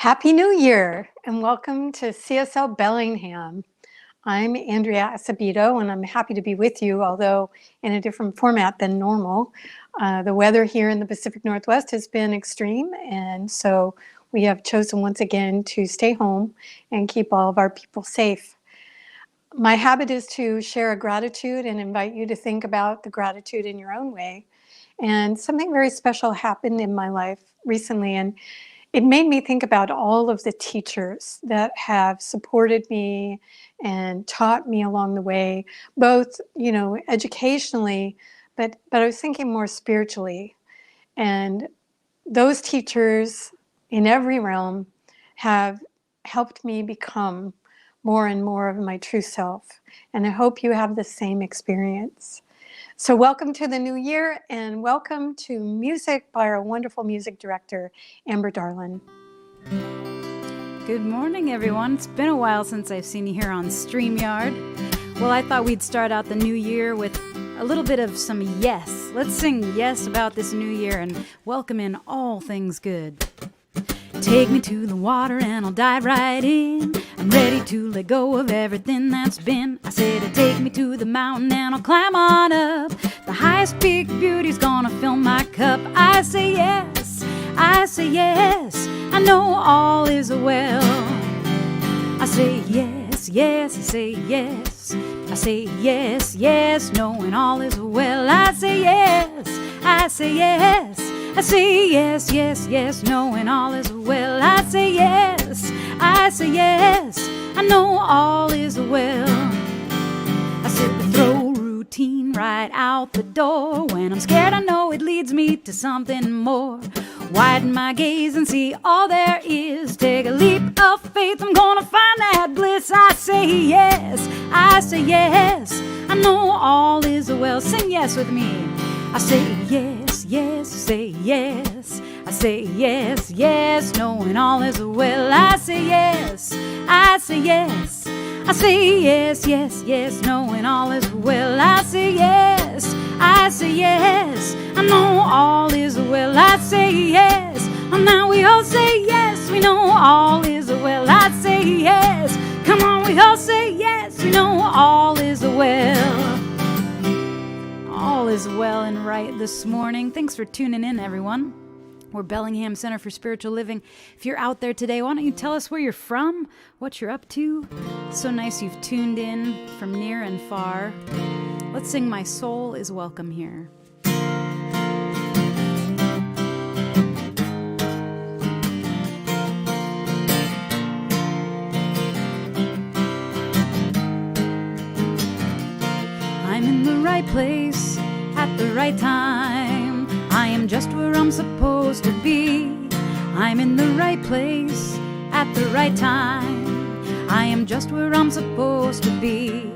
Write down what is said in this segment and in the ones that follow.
Happy New Year and welcome to CSL Bellingham. I'm Andrea Asevedo and I'm happy to be with you, although in a different format than normal. The weather here in the Pacific Northwest has been extreme, and so we have chosen once again to stay home and keep all of our people safe. My habit is to share a gratitude and invite you to think about the gratitude in your own way. And something very special happened in my life recently, and it made me think about all of the teachers that have supported me and taught me along the way, both, educationally, but I was thinking more spiritually. And those teachers in every realm have helped me become more and more of my true self. And I hope you have the same experience. So welcome to the new year and welcome to music by our wonderful music director, Amber Darlin. Good morning, everyone. It's been a while since I've seen you here on StreamYard. Well, I thought we'd start out the new year with a little bit of some yes. Let's sing yes about this new year and welcome in all things good. Take me to the water and I'll dive right in. I'm ready to let go of everything that's been. I said take me to the mountain and I'll climb on up. The highest peak beauty's gonna fill my cup. I say yes, I say yes. I know all is well. I say yes, yes, I say yes. I say yes, yes, knowing all is well. I say yes, I say yes. I say yes, yes, yes, knowing all is well. I say yes, I say yes. I know all is well. I said to throw routine right out the door. When I'm scared, I know it leads me to something more. Widen my gaze and see all there is. Take a leap of faith, I'm gonna find that bliss. I say yes, I say yes. I know all is well. Sing yes with me. I say yes, yes, I say yes. I say yes, yes, knowing all is well. I say yes, I say yes. I say yes, yes, yes, knowing all is well. I say yes, I say yes. I know all is well. I say yes. And now we all say yes. We know all is well. I say yes. Come on, we all say yes. We know all is well. All is well and right this morning. Thanks for tuning in, everyone. We're Bellingham Center for Spiritual Living. If you're out there today, why don't you tell us where you're from, what you're up to? It's so nice you've tuned in from near and far. Let's sing My Soul is Welcome Here. I'm in the right place at the right time. I am just where I'm supposed to be. I'm in the right place at the right time. I am just where I'm supposed to be.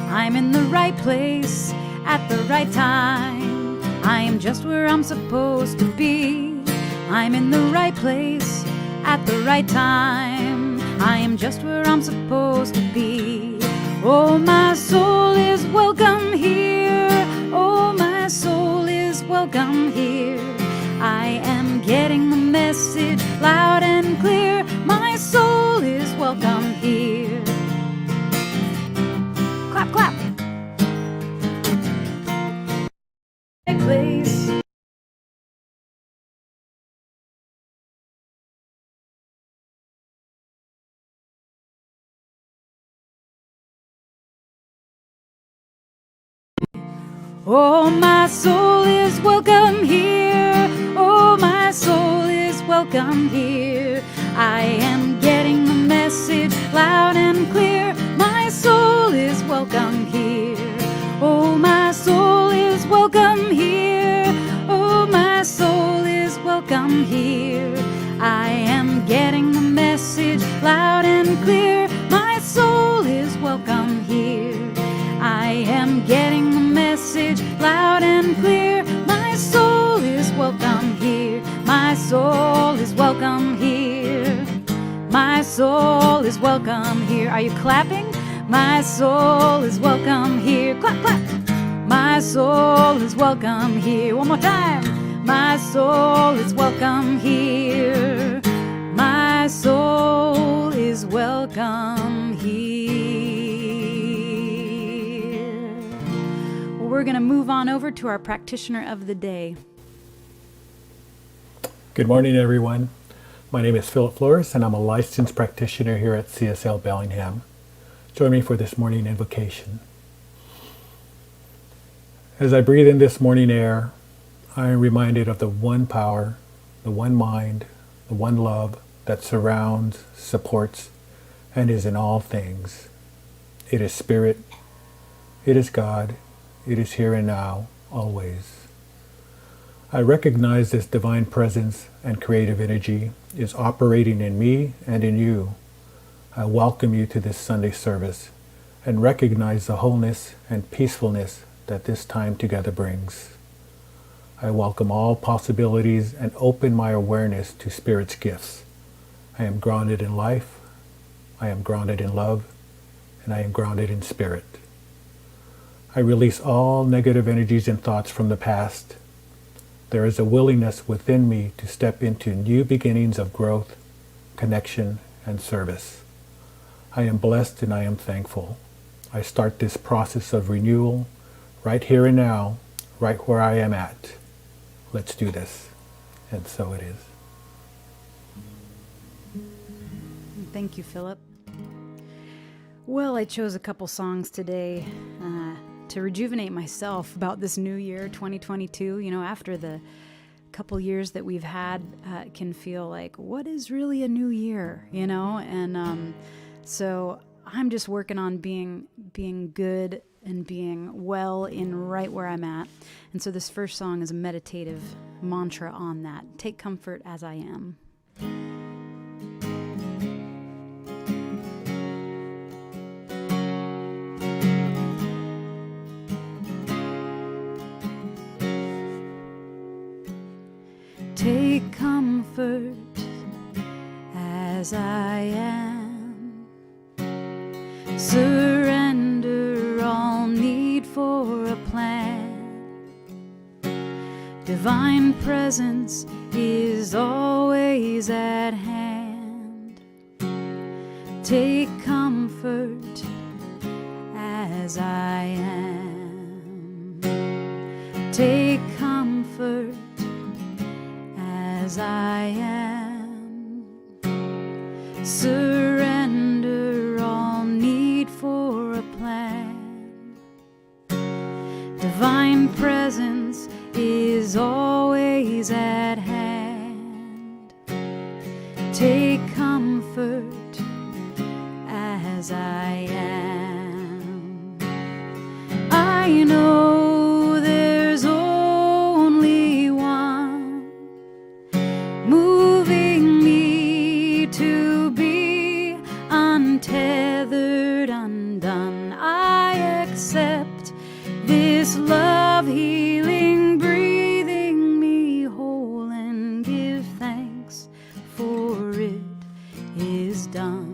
I'm in the right place at the right time. I am just where I'm supposed to be. I'm in the right place at the right time. I am just where I'm supposed to be. Oh, my soul is welcome here. Oh, my soul is welcome here. I am getting the message loud and clear. My soul is welcome here. Clap, clap. Place. Oh, my soul is welcome here. Oh, my soul is welcome here. I am getting the message loud and clear. My soul is welcome here. Oh, my soul is welcome here. Oh, my soul is welcome here. I am getting the message loud and clear. My soul is welcome here. I am getting the message loud and clear. My soul is welcome here. My soul is welcome here. My soul is welcome here. Are you clapping? My soul is welcome here. Clap, clap. My soul is welcome here. One more time. My soul is welcome here. My my soul is welcome here. We're going to move on over to our practitioner of the day. Good morning, everyone. My name is Philip Flores, and I'm a licensed practitioner here at CSL Bellingham. Join me for this morning invocation. As I breathe in this morning air, I am reminded of the one power, the one mind, the one love that surrounds, supports, and is in all things. It is Spirit, it is God, it is here and now, always. I recognize this divine presence and creative energy is operating in me and in you. I welcome you to this Sunday service and recognize the wholeness and peacefulness that this time together brings. I welcome all possibilities and open my awareness to Spirit's gifts. I am grounded in life, I am grounded in love, and I am grounded in Spirit. I release all negative energies and thoughts from the past. There is a willingness within me to step into new beginnings of growth, connection, and service. I am blessed and I am thankful. I start this process of renewal right here and now, right where I am at. Let's do this. And so it is. Thank you, Philip. Well, I chose a couple songs today to rejuvenate myself about this new year, 2022. You know, after the couple years that we've had, it can feel like, what is really a new year, you know? And so I'm just working on being good and being well in right where I'm at. And so this first song is a meditative mantra on that. Take comfort as I am. Take comfort as I am. Surrender all need for a plan. Divine presence is always at hand. Take comfort as I am. Take comfort as I am. Surrender all need for a plan. Divine presence is always at hand. Take comfort as I am. I know there's only one moving me to be untethered, undone. I accept this love healing, breathing me whole, and give thanks for it is done.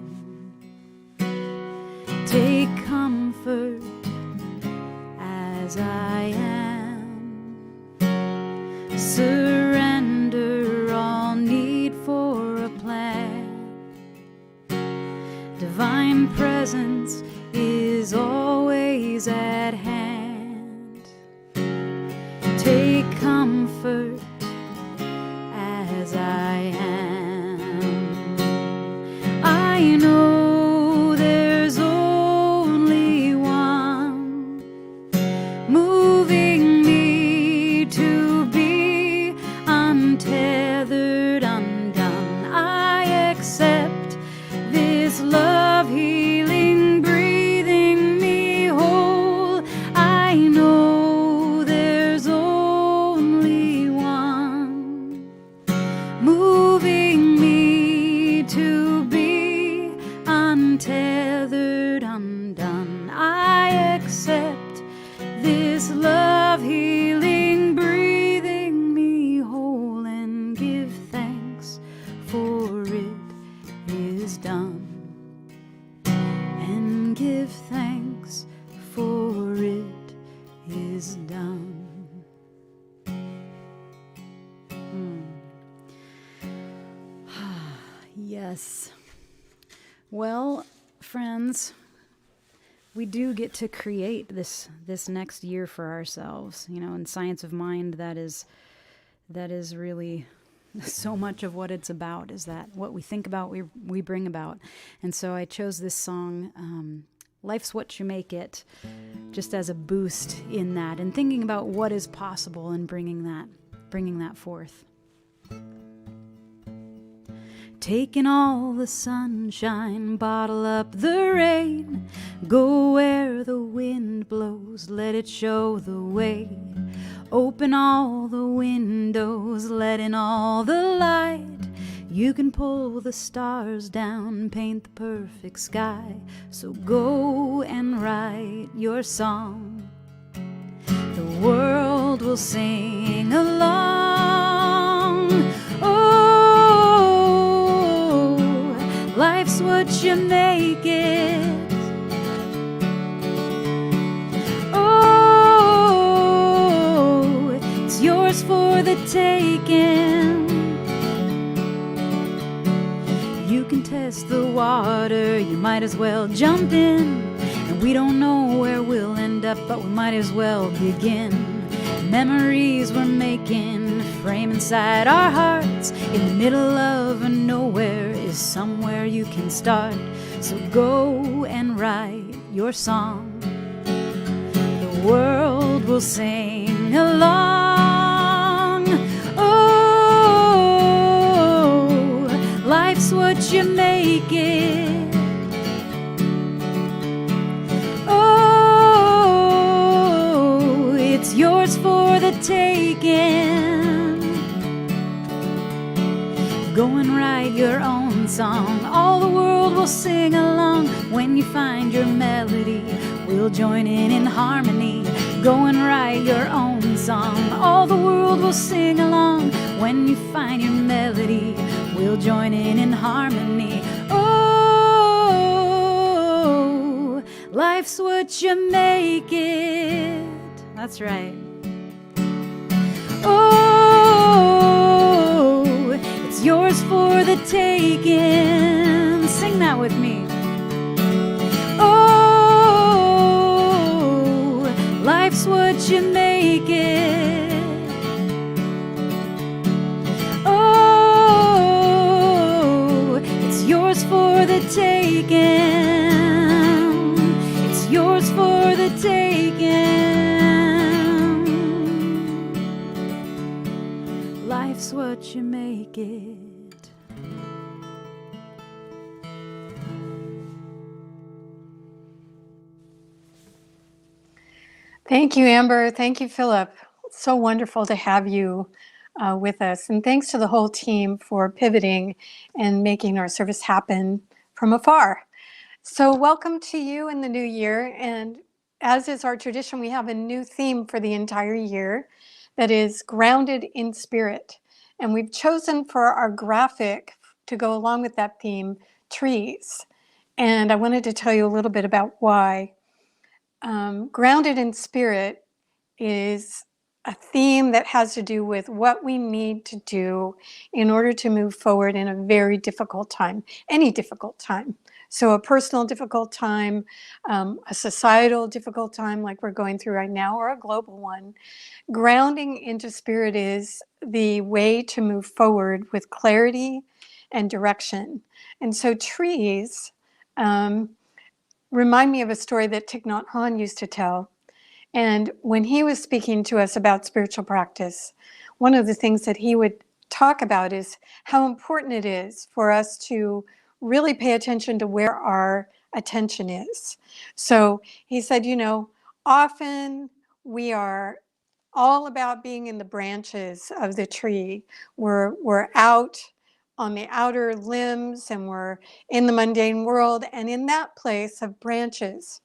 Take comfort as I am. Surrender all need for a plan. Divine presence is always at hand. Take comfort as I am. I know there's only one moving me to be untethered, undone. I accept this love healing, breathing me whole. I know there's only one moving me to be untethered, undone. I accept this love healing, breathing me whole, and give thanks for it is done. And give thanks for it is done. Yes. Well, friends, we do get to create this next year for ourselves. In Science of Mind, that is really so much of what it's about, is that what we think about, we bring about. And so I chose this song, Life's What You Make It, just as a boost in that, and thinking about what is possible and bringing that forth. Taking all the sunshine, bottle up the rain, go where the wind blows, let it show the way. Open all the windows, let in all the light. You can pull the stars down, paint the perfect sky. So go and write your song. The world will sing along. Oh, life's what you make it. Oh, it's yours for the taking. You can test the water, you might as well jump in. And we don't know where we'll end up, but we might as well begin. Memories we're making, frame inside our hearts. In the middle of nowhere is somewhere you can start. So go and write your song. The world will sing along. Oh, life's what you make it. Oh, it's yours for the taking. Go and write your own song. All the world will sing along. When you find your melody, we'll join in harmony. Go and write your own song. All the world will sing along. When you find your melody, we'll join in harmony. Oh, life's what you make it. That's right. Oh, it's yours for the taking. Sing that with me. Oh, life's what you make it. Oh, it's yours for the taking. It's yours for the taking. Life's what you make it. Thank you, Amber. Thank you, Philip. It's so wonderful to have you with us. And thanks to the whole team for pivoting and making our service happen from afar. So welcome to you in the new year. And as is our tradition, we have a new theme for the entire year that is grounded in spirit. And we've chosen for our graphic to go along with that theme, trees. And I wanted to tell you a little bit about why. Grounded in spirit is a theme that has to do with what we need to do in order to move forward in a very difficult time, any difficult time. So a personal difficult time, a societal difficult time like we're going through right now, or a global one. Grounding into spirit is the way to move forward with clarity and direction. And so trees remind me of a story that Thich Nhat Hanh used to tell. And when he was speaking to us about spiritual practice, one of the things that he would talk about is how important it is for us to really pay attention to where our attention is. So he said, often we are all about being in the branches of the tree. We're out on the outer limbs and we're in the mundane world, and in that place of branches,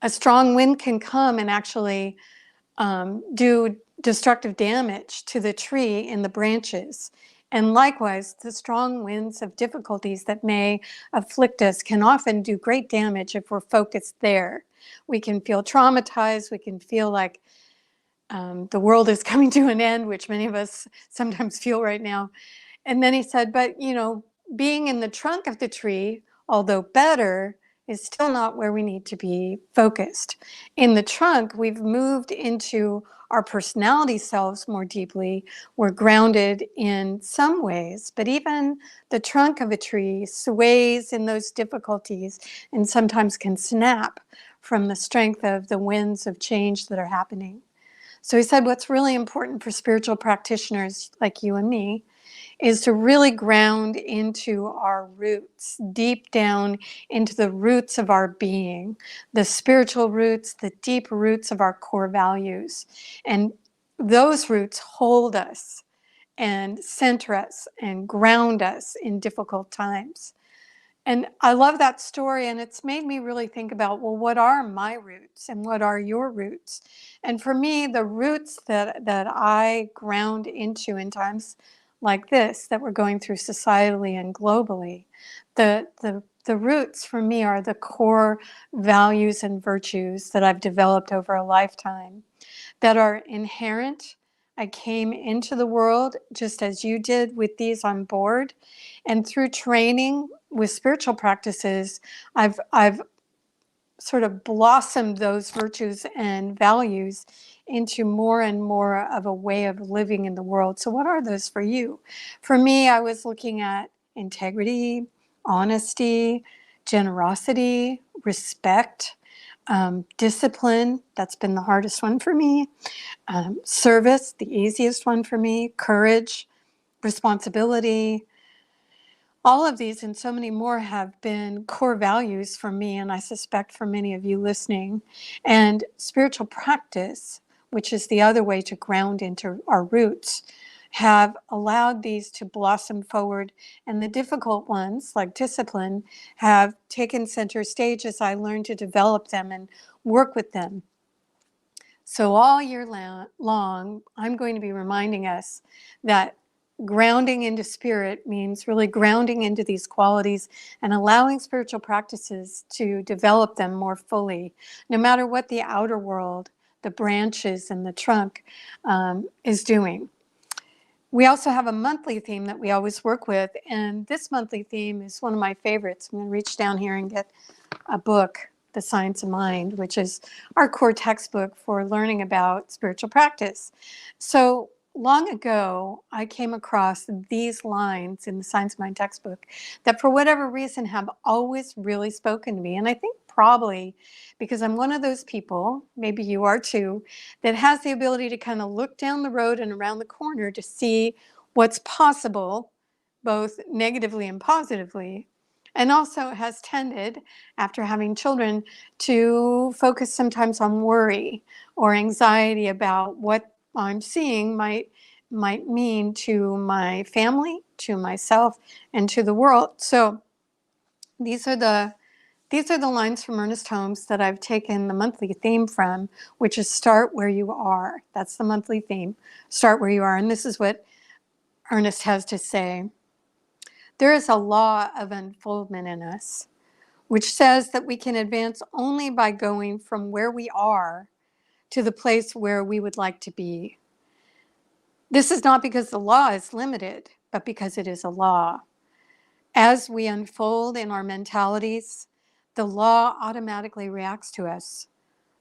a strong wind can come and actually do destructive damage to the tree in the branches. And likewise, the strong winds of difficulties that may afflict us can often do great damage if we're focused there. We can feel traumatized, we can feel like the world is coming to an end, which many of us sometimes feel right now. And then he said, but being in the trunk of the tree, although better, is still not where we need to be focused. In the trunk, we've moved into our personality selves more deeply. We're grounded in some ways, but even the trunk of a tree sways in those difficulties and sometimes can snap from the strength of the winds of change that are happening. So he said what's really important for spiritual practitioners like you and me is to really ground into our roots, deep down into the roots of our being, the spiritual roots, the deep roots of our core values. And those roots hold us and center us and ground us in difficult times. And I love that story, and it's made me really think about, well, what are my roots and what are your roots? And for me, the roots that I ground into in times like this that we're going through societally and globally, the roots for me are the core values and virtues that I've developed over a lifetime that are inherent. I came into the world just as you did with these on board. And through training with spiritual practices, I've sort of blossomed those virtues and values into more and more of a way of living in the world. So what are those for you? For me, I was looking at integrity, honesty, generosity, respect, discipline. That's been the hardest one for me. Service, the easiest one for me. Courage, responsibility, all of these and so many more have been core values for me, and I suspect for many of you listening. And spiritual practice, which is the other way to ground into our roots, have allowed these to blossom forward. And the difficult ones, like discipline, have taken center stage as I learned to develop them and work with them. So all year long, I'm going to be reminding us that grounding into spirit means really grounding into these qualities and allowing spiritual practices to develop them more fully, no matter what the outer world, the branches and the trunk is doing. We also have a monthly theme that we always work with, and this monthly theme is one of my favorites. I'm going to reach down here and get a book, The Science of Mind, which is our core textbook for learning about spiritual practice. So long ago, I came across these lines in the Science of Mind textbook that for whatever reason have always really spoken to me. And I think probably because I'm one of those people, maybe you are too, that has the ability to kind of look down the road and around the corner to see what's possible, both negatively and positively, and also has tended, after having children, to focus sometimes on worry or anxiety about what I'm seeing might mean to my family, to myself, and to the world. So these are the lines from Ernest Holmes that I've taken the monthly theme from, which is start where you are. That's the monthly theme. Start where you are. And this is what Ernest has to say. There is a law of unfoldment in us, which says that we can advance only by going from where we are to the place where we would like to be. This is not because the law is limited, but because it is a law. As we unfold in our mentalities, the law automatically reacts to us.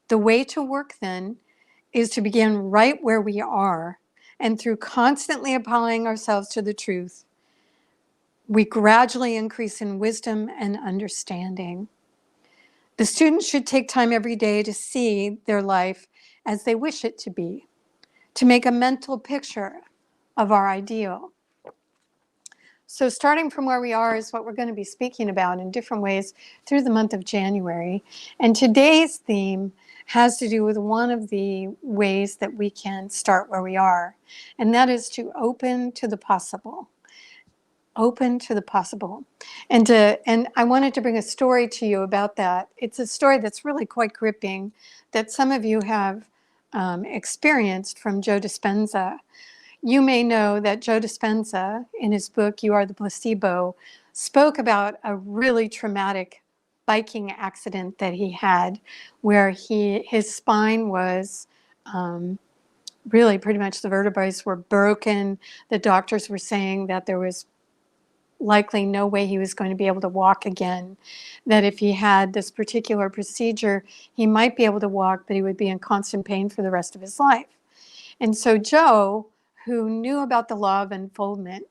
The way to work then is to begin right where we are, and through constantly applying ourselves to the truth, we gradually increase in wisdom and understanding. The students should take time every day to see their life as they wish it to be, to make a mental picture of our ideal. So starting from where we are is what we're going to be speaking about in different ways through the month of January. And today's theme has to do with one of the ways that we can start where we are, and that is to open to the possible. Open to the possible. And I wanted to bring a story to you about that. It's a story that's really quite gripping that some of you have experienced from Joe Dispenza. You may know that Joe Dispenza, in his book, You Are the Placebo, spoke about a really traumatic biking accident that he had where his spine was really pretty much the vertebrae were broken. The doctors were saying that there was likely no way he was going to be able to walk again, that if he had this particular procedure, he might be able to walk, but he would be in constant pain for the rest of his life. And so Joe, who knew about the law of unfoldment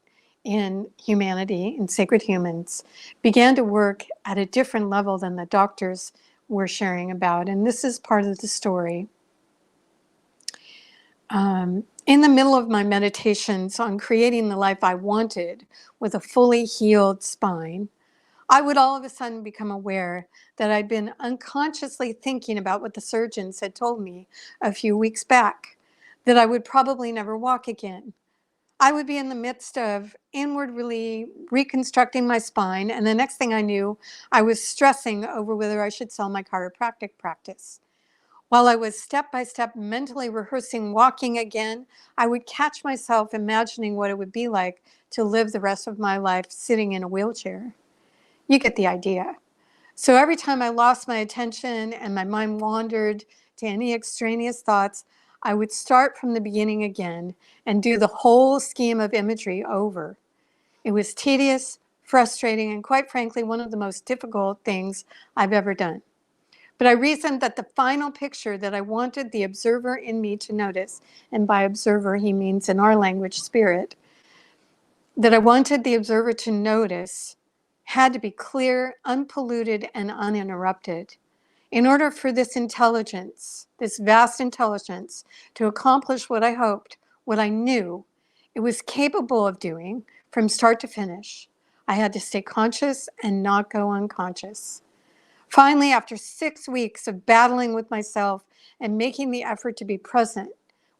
in humanity, in sacred humans, began to work at a different level than the doctors were sharing about. And this is part of the story. In the middle of my meditations on creating the life I wanted with a fully healed spine, I would all of a sudden become aware that I'd been unconsciously thinking about what the surgeons had told me a few weeks back, that I would probably never walk again. I would be in the midst of inwardly reconstructing my spine, and the next thing I knew, I was stressing over whether I should sell my chiropractic practice. While I was step by step mentally rehearsing walking again, I would catch myself imagining what it would be like to live the rest of my life sitting in a wheelchair. You get the idea. So every time I lost my attention and my mind wandered to any extraneous thoughts, I would start from the beginning again and do the whole scheme of imagery over. It was tedious, frustrating, and quite frankly, one of the most difficult things I've ever done. But I reasoned that the final picture that I wanted the observer in me to notice, and by observer he means in our language, spirit, that I wanted the observer to notice had to be clear, unpolluted, and uninterrupted. In order for this intelligence, this vast intelligence, to accomplish what I hoped, what I knew it was capable of doing from start to finish, I had to stay conscious and not go unconscious. Finally, after 6 weeks of battling with myself and making the effort to be present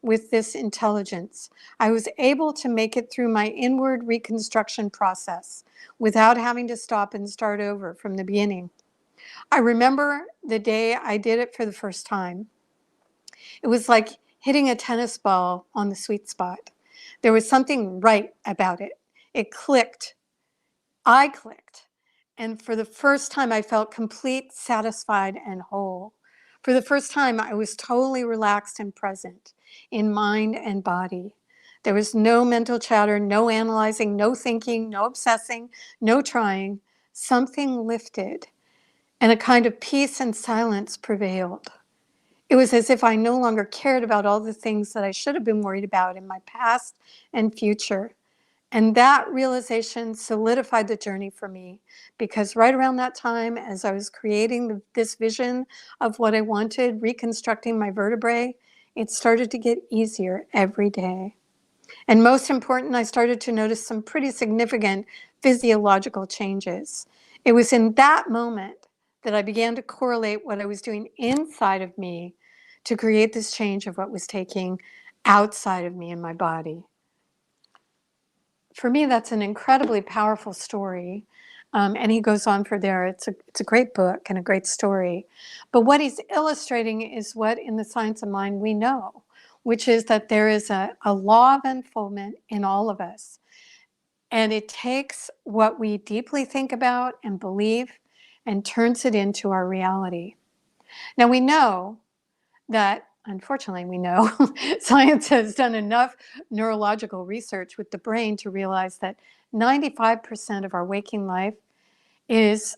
with this intelligence, I was able to make it through my inward reconstruction process without having to stop and start over from the beginning. I remember the day I did it for the first time. It was like hitting a tennis ball on the sweet spot. There was something right about it. It clicked. I clicked. And for the first time, I felt complete, satisfied, and whole. For the first time, I was totally relaxed and present in mind and body. There was no mental chatter, no analyzing, no thinking, no obsessing, no trying. Something lifted, and a kind of peace and silence prevailed. It was as if I no longer cared about all the things that I should have been worried about in my past and future. And that realization solidified the journey for me, because right around that time, as I was creating this vision of what I wanted, reconstructing my vertebrae, it started to get easier every day. And most important, I started to notice some pretty significant physiological changes. It was in that moment that I began to correlate what I was doing inside of me to create this change of what was taking outside of me in my body. For me, that's an incredibly powerful story. And he goes on for there. It's a great book and a great story. But what he's illustrating is what in the science of mind we know, which is that there is a law of unfoldment in all of us. And it takes what we deeply think about and believe and turns it into our reality. Now we know that, unfortunately, we know science has done enough neurological research with the brain to realize that 95% of our waking life is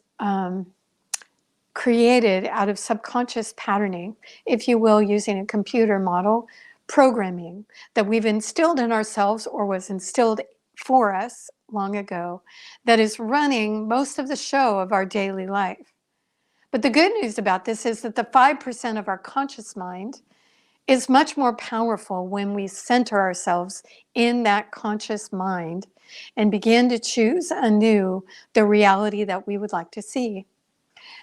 created out of subconscious patterning, if you will, using a computer model, programming that we've instilled in ourselves or was instilled for us long ago, that is running most of the show of our daily life. But the good news about this is that the 5% of our conscious mind is much more powerful when we center ourselves in that conscious mind and begin to choose anew the reality that we would like to see.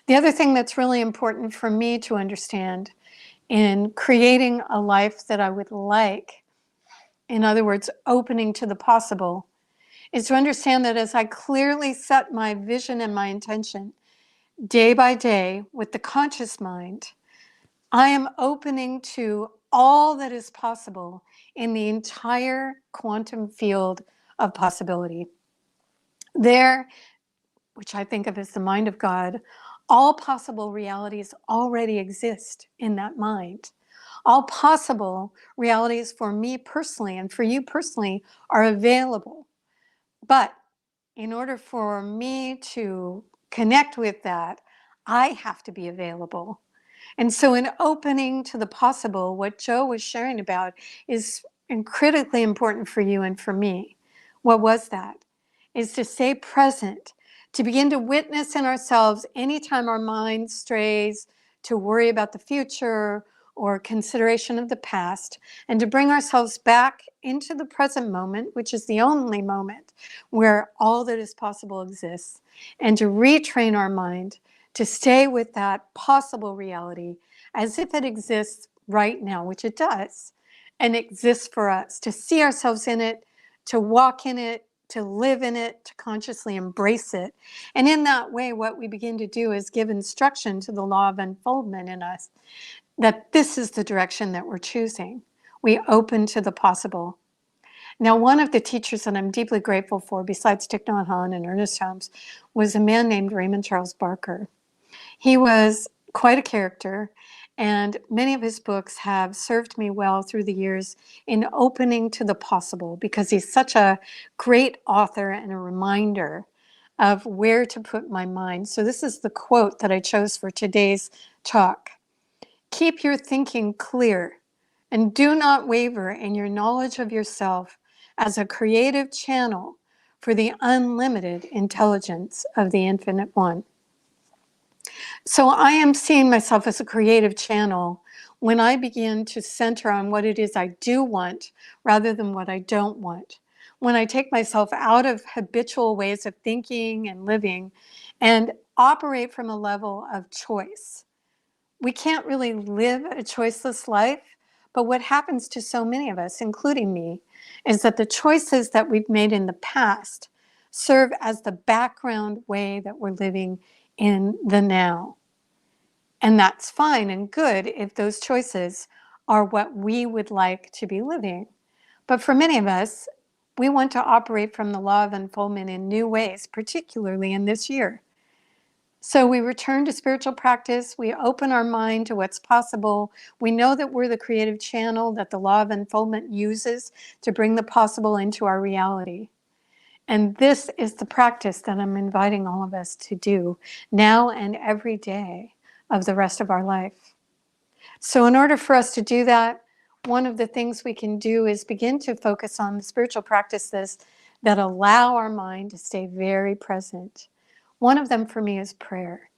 The other thing that's really important for me to understand in creating a life that I would like, in other words, opening to the possible, is to understand that as I clearly set my vision and my intention day by day with the conscious mind, I am opening to all that is possible in the entire quantum field of possibility. There, which I think of as the mind of God, all possible realities already exist in that mind. All possible realities for me personally and for you personally are available. But in order for me to connect with that, I have to be available. And so, in opening to the possible, what Joe was sharing about is critically important for you and for me. What was that? Is to stay present, to begin to witness in ourselves anytime our mind strays to worry about the future or consideration of the past, and to bring ourselves back into the present moment, which is the only moment where all that is possible exists, and to retrain our mind to stay with that possible reality as if it exists right now, which it does, and exists for us, to see ourselves in it, to walk in it, to live in it, to consciously embrace it. And in that way, what we begin to do is give instruction to the law of unfoldment in us that this is the direction that we're choosing. We open to the possible. Now, one of the teachers that I'm deeply grateful for, besides Thich Nhat Hanh and Ernest Holmes, was a man named Raymond Charles Barker. He was quite a character, and many of his books have served me well through the years in opening to the possible, because he's such a great author and a reminder of where to put my mind. So this is the quote that I chose for today's talk. Keep your thinking clear and do not waver in your knowledge of yourself as a creative channel for the unlimited intelligence of the Infinite One. So I am seeing myself as a creative channel when I begin to center on what it is I do want rather than what I don't want. When I take myself out of habitual ways of thinking and living and operate from a level of choice. We can't really live a choiceless life, but what happens to so many of us, including me, is that the choices that we've made in the past serve as the background way that we're living in the now. And that's fine and good if those choices are what we would like to be living. But for many of us, we want to operate from the law of unfoldment in new ways, particularly in this year. So we return to spiritual practice. We open our mind to what's possible. We know that we're the creative channel that the law of unfoldment uses to bring the possible into our reality. And this is the practice that I'm inviting all of us to do now and every day of the rest of our life. So in order for us to do that, one of the things we can do is begin to focus on the spiritual practices that allow our mind to stay very present. One of them for me is prayer.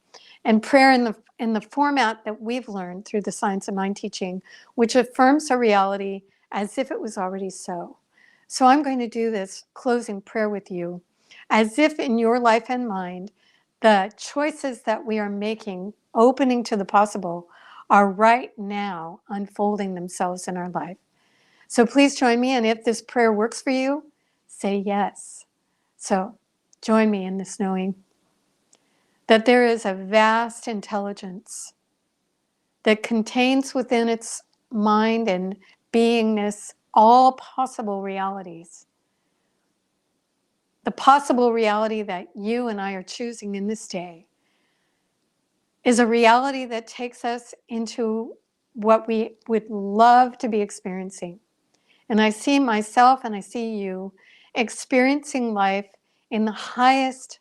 And prayer in the format that we've learned through the Science of Mind teaching, which affirms a reality as if it was already so. So I'm going to do this closing prayer with you as if in your life and mind, the choices that we are making, opening to the possible, are right now unfolding themselves in our life. So please join me, and if this prayer works for you, say yes. So join me in this knowing that there is a vast intelligence that contains within its mind and beingness all possible realities. The possible reality that you and I are choosing in this day is a reality that takes us into what we would love to be experiencing. And I see myself and I see you experiencing life in the highest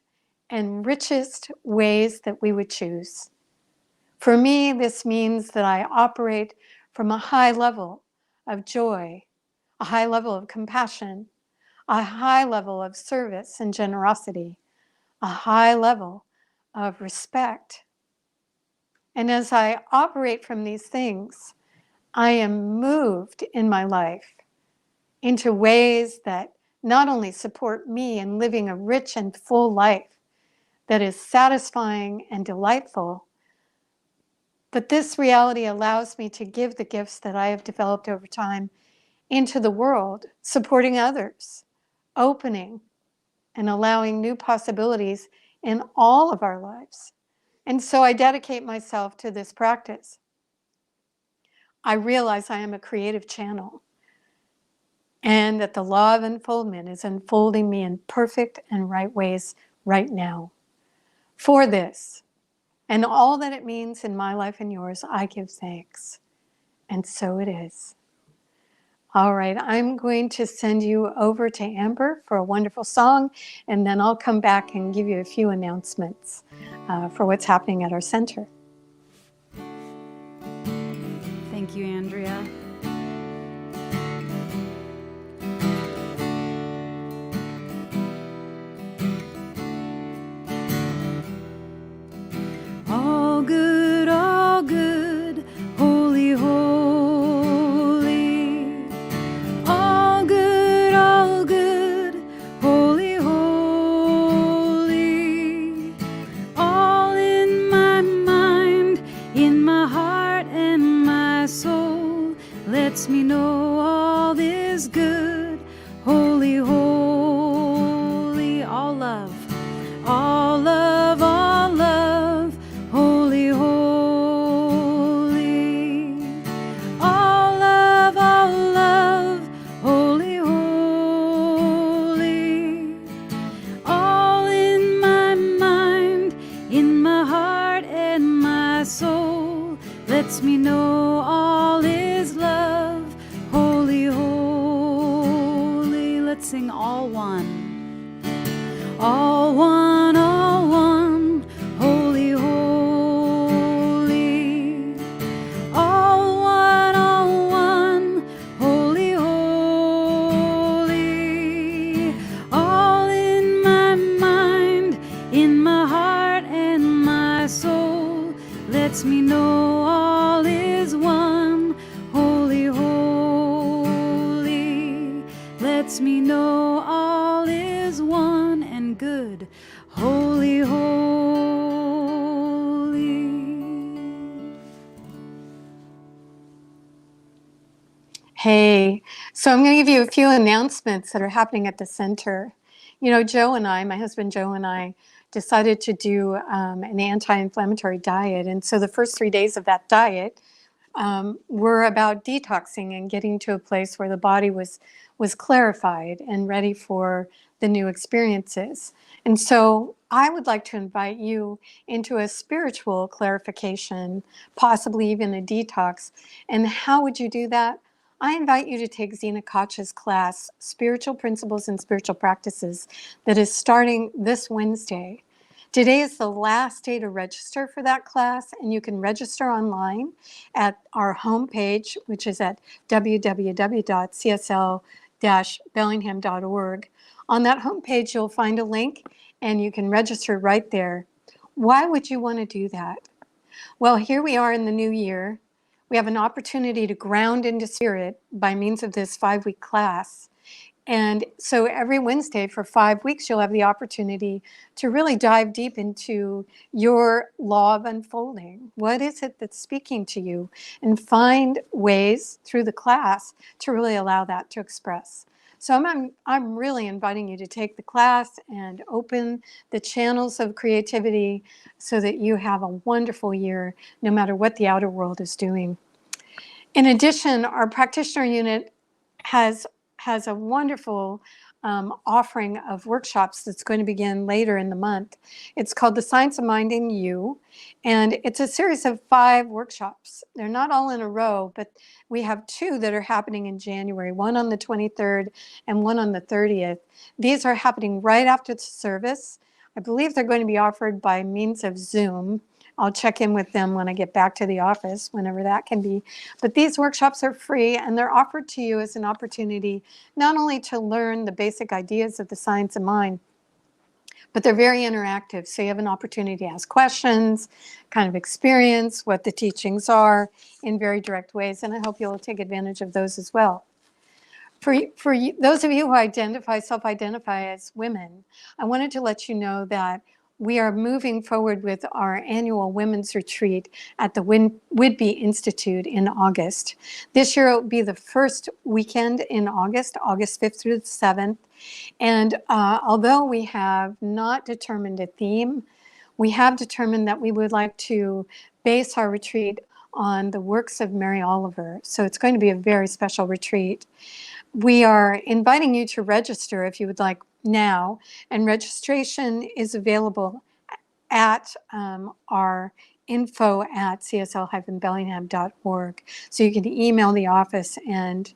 and richest ways that we would choose. For me, this means that I operate from a high level of joy, a high level of compassion, a high level of service and generosity, a high level of respect. And as I operate from these things, I am moved in my life into ways that not only support me in living a rich and full life that is satisfying and delightful, but this reality allows me to give the gifts that I have developed over time into the world, supporting others, opening and allowing new possibilities in all of our lives. And so I dedicate myself to this practice. I realize I am a creative channel and that the law of unfoldment is unfolding me in perfect and right ways right now. For this and all that it means in my life and yours, I give thanks. And so it is. All right, I'm going to send you over to Amber for a wonderful song, and then I'll come back and give you a few announcements for what's happening at our center. Thank you, Andrea. All good, holy, holy. All good, holy, holy. All in my mind, in my heart and my soul, lets me know all is good. Holy, holy. All love, all love, all love. Holy, holy. All love, holy, holy. All in my mind, in my heart and my soul, lets me know all is love. Holy, holy. Let's sing all one. All one, all one. Holy, holy. All one, holy, holy. All in my mind, in my heart and my soul, lets me know all is one. Holy, holy. Lets me know all is one and good. Holy, holy. Hey, so I'm going to give you a few announcements that are happening at the center. You know, Joe and I, my husband Joe and I, decided to do an anti-inflammatory diet. And so the first 3 days of that diet were about detoxing and getting to a place where the body was clarified and ready for the new experiences. And so I would like to invite you into a spiritual clarification, possibly even a detox. And how would you do that? I invite you to take Zena Koch's class, Spiritual Principles and Spiritual Practices, that is starting this Wednesday. Today is the last day to register for that class, and you can register online at our homepage, which is at www.csl-bellingham.org. On that homepage, you'll find a link, and you can register right there. Why would you want to do that? Well, here we are in the new year. We have an opportunity to ground into spirit by means of this 5-week class. And so every Wednesday for 5 weeks, you'll have the opportunity to really dive deep into your law of unfolding. What is it that's speaking to you? And find ways through the class to really allow that to express. So I'm really inviting you to take the class and open the channels of creativity so that you have a wonderful year, no matter what the outer world is doing. In addition, our practitioner unit has a wonderful offering of workshops that's going to begin later in the month. It's called The Science of Mind in You, and it's a series of 5 workshops. They're not all in a row, but we have 2 that are happening in January, one on the 23rd and one on the 30th. These are happening right after the service. I believe they're going to be offered by means of Zoom. I'll check in with them when I get back to the office, whenever that can be. But these workshops are free, and they're offered to you as an opportunity not only to learn the basic ideas of the science of mind, but they're very interactive. So you have an opportunity to ask questions, kind of experience what the teachings are in very direct ways, and I hope you'll take advantage of those as well. For those of you who self-identify as women, I wanted to let you know that we are moving forward with our annual women's retreat at the Whidbey Institute in August. This year it will be the first weekend in August 5th through the 7th. And although we have not determined a theme, we have determined that we would like to base our retreat on the works of Mary Oliver. So it's going to be a very special retreat. We are inviting you to register if you would like now, and registration is available at our info@csl-bellingham.org. So you can email the office and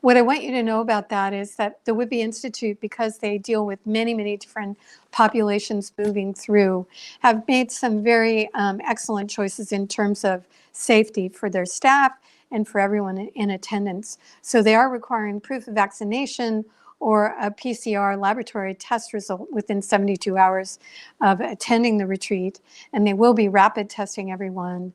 What I want you to know about that is that the Whitby Institute, because they deal with many, many different populations moving through, have made some very excellent choices in terms of safety for their staff and for everyone in attendance. So they are requiring proof of vaccination or a PCR laboratory test result within 72 hours of attending the retreat. And they will be rapid testing everyone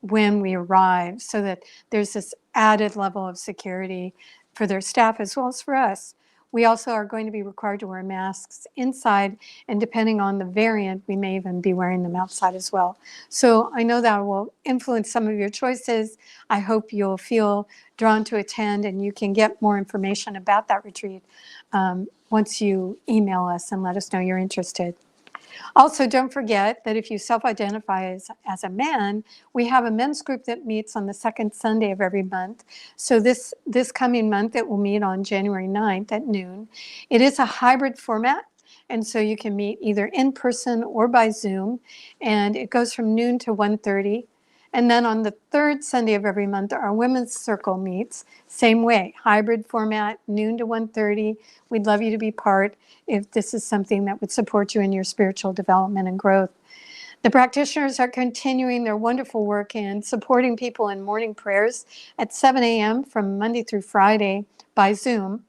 when we arrive, so that there's this added level of security for their staff as well as for us. We also are going to be required to wear masks inside, and depending on the variant, we may even be wearing them outside as well. So I know that will influence some of your choices. I hope you'll feel drawn to attend, and you can get more information about that retreat once you email us and let us know you're interested. Also, don't forget that if you self-identify as a man, we have a men's group that meets on the second Sunday of every month. So this coming month, it will meet on January 9th at noon. It is a hybrid format, and so you can meet either in person or by Zoom, and it goes from noon to 1:30. And then on the third Sunday of every month, our women's circle meets. Same way, hybrid format, noon to 1:30. We'd love you to be part if this is something that would support you in your spiritual development and growth. The practitioners are continuing their wonderful work in supporting people in morning prayers at 7 a.m. from Monday through Friday by Zoom,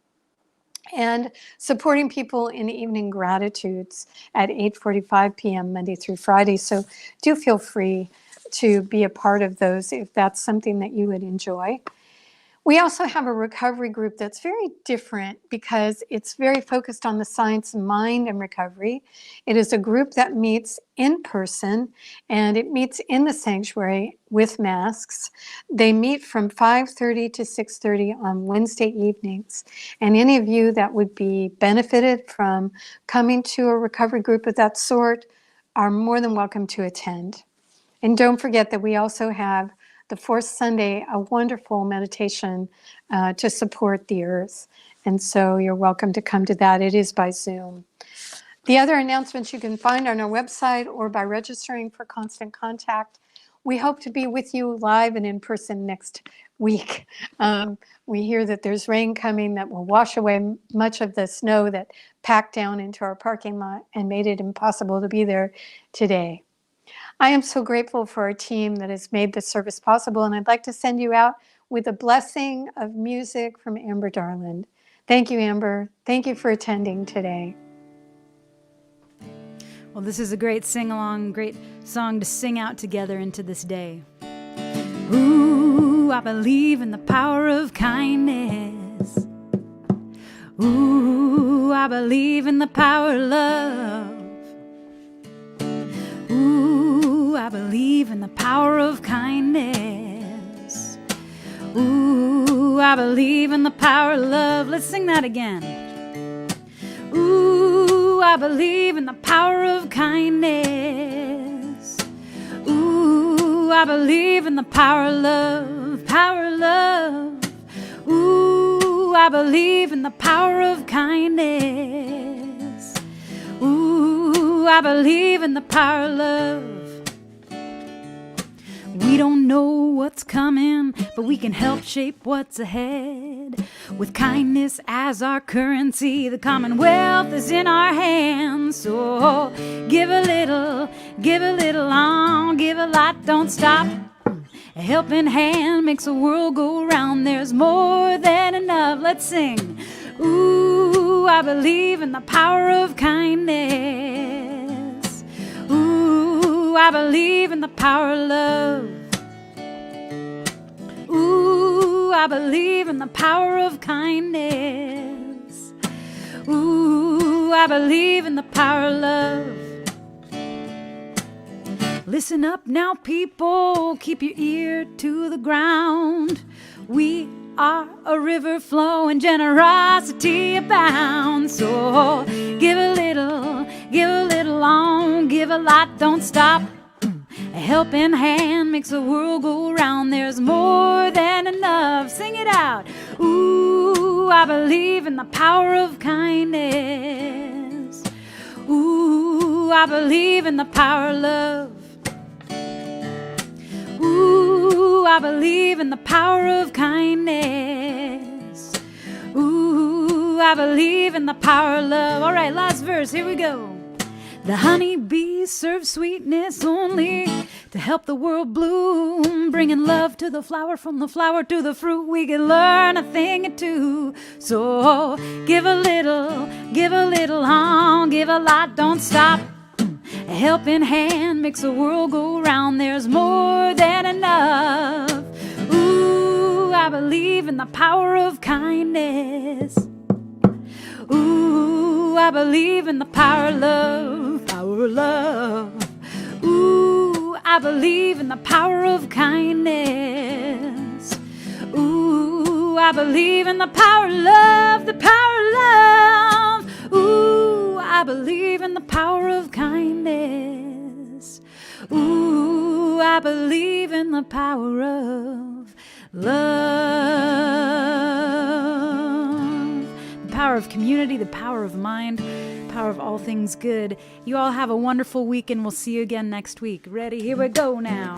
and supporting people in evening gratitudes at 8:45 p.m. Monday through Friday. So do feel free to be a part of those if that's something that you would enjoy. We also have a recovery group that's very different because it's very focused on the science of mind and recovery. It is a group that meets in person, and it meets in the sanctuary with masks. They meet from 5:30 to 6:30 on Wednesday evenings. And any of you that would be benefited from coming to a recovery group of that sort are more than welcome to attend. And don't forget that we also have the fourth Sunday, a wonderful meditation to support the earth. And so you're welcome to come to that. It is by Zoom. The other announcements you can find on our website or by registering for Constant Contact. We hope to be with you live and in person next week. We hear that there's rain coming that will wash away much of the snow that packed down into our parking lot and made it impossible to be there today. I am so grateful for our team that has made this service possible, and I'd like to send you out with a blessing of music from Amber Darland. Thank you, Amber. Thank you for attending today. Well, this is a great sing-along, great song to sing out together into this day. Ooh, I believe in the power of kindness. Ooh, I believe in the power of love. Ooh, I believe in the power of kindness. Ooh, I believe in the power of love. Let's sing that again. Ooh, I believe in the power of kindness. Ooh, I believe in the power of love, power of love. Ooh, I believe in the power of kindness. Ooh, I believe in the power of love. We don't know what's coming, but we can help shape what's ahead. With kindness as our currency, the commonwealth is in our hands. So give a little on, give a lot, don't stop. A helping hand makes the world go round. There's more than enough. Let's sing. Ooh, I believe in the power of kindness. Ooh, I believe in the power of love. Ooh, I believe in the power of kindness. Ooh, I believe in the power of love. Listen up now, people, keep your ear to the ground. We are a river flowing, generosity abounds. So give a little on, give a lot, don't stop. A helping hand makes the world go round. There's more than enough. Sing it out. Ooh, I believe in the power of kindness. Ooh, I believe in the power of love. Ooh, I believe in the power of kindness. Ooh, I believe in the power of love. All right, last verse, here we go. The honeybees serve sweetness only to help the world bloom, bringing love to the flower, from the flower to the fruit. We can learn a thing or two. So give a little, give a lot, don't stop. A helping hand makes the world go round. There's more than enough. Ooh, I believe in the power of kindness. Ooh, I believe in the power of love, power of love. Ooh, I believe in the power of kindness. Ooh, I believe in the power of love, the power of love. Ooh, I believe in the power of kindness. Ooh, I believe in the power of love. The power of community, the power of mind, power of all things good. You all have a wonderful week, and we'll see you again next week. Ready? Here we go now.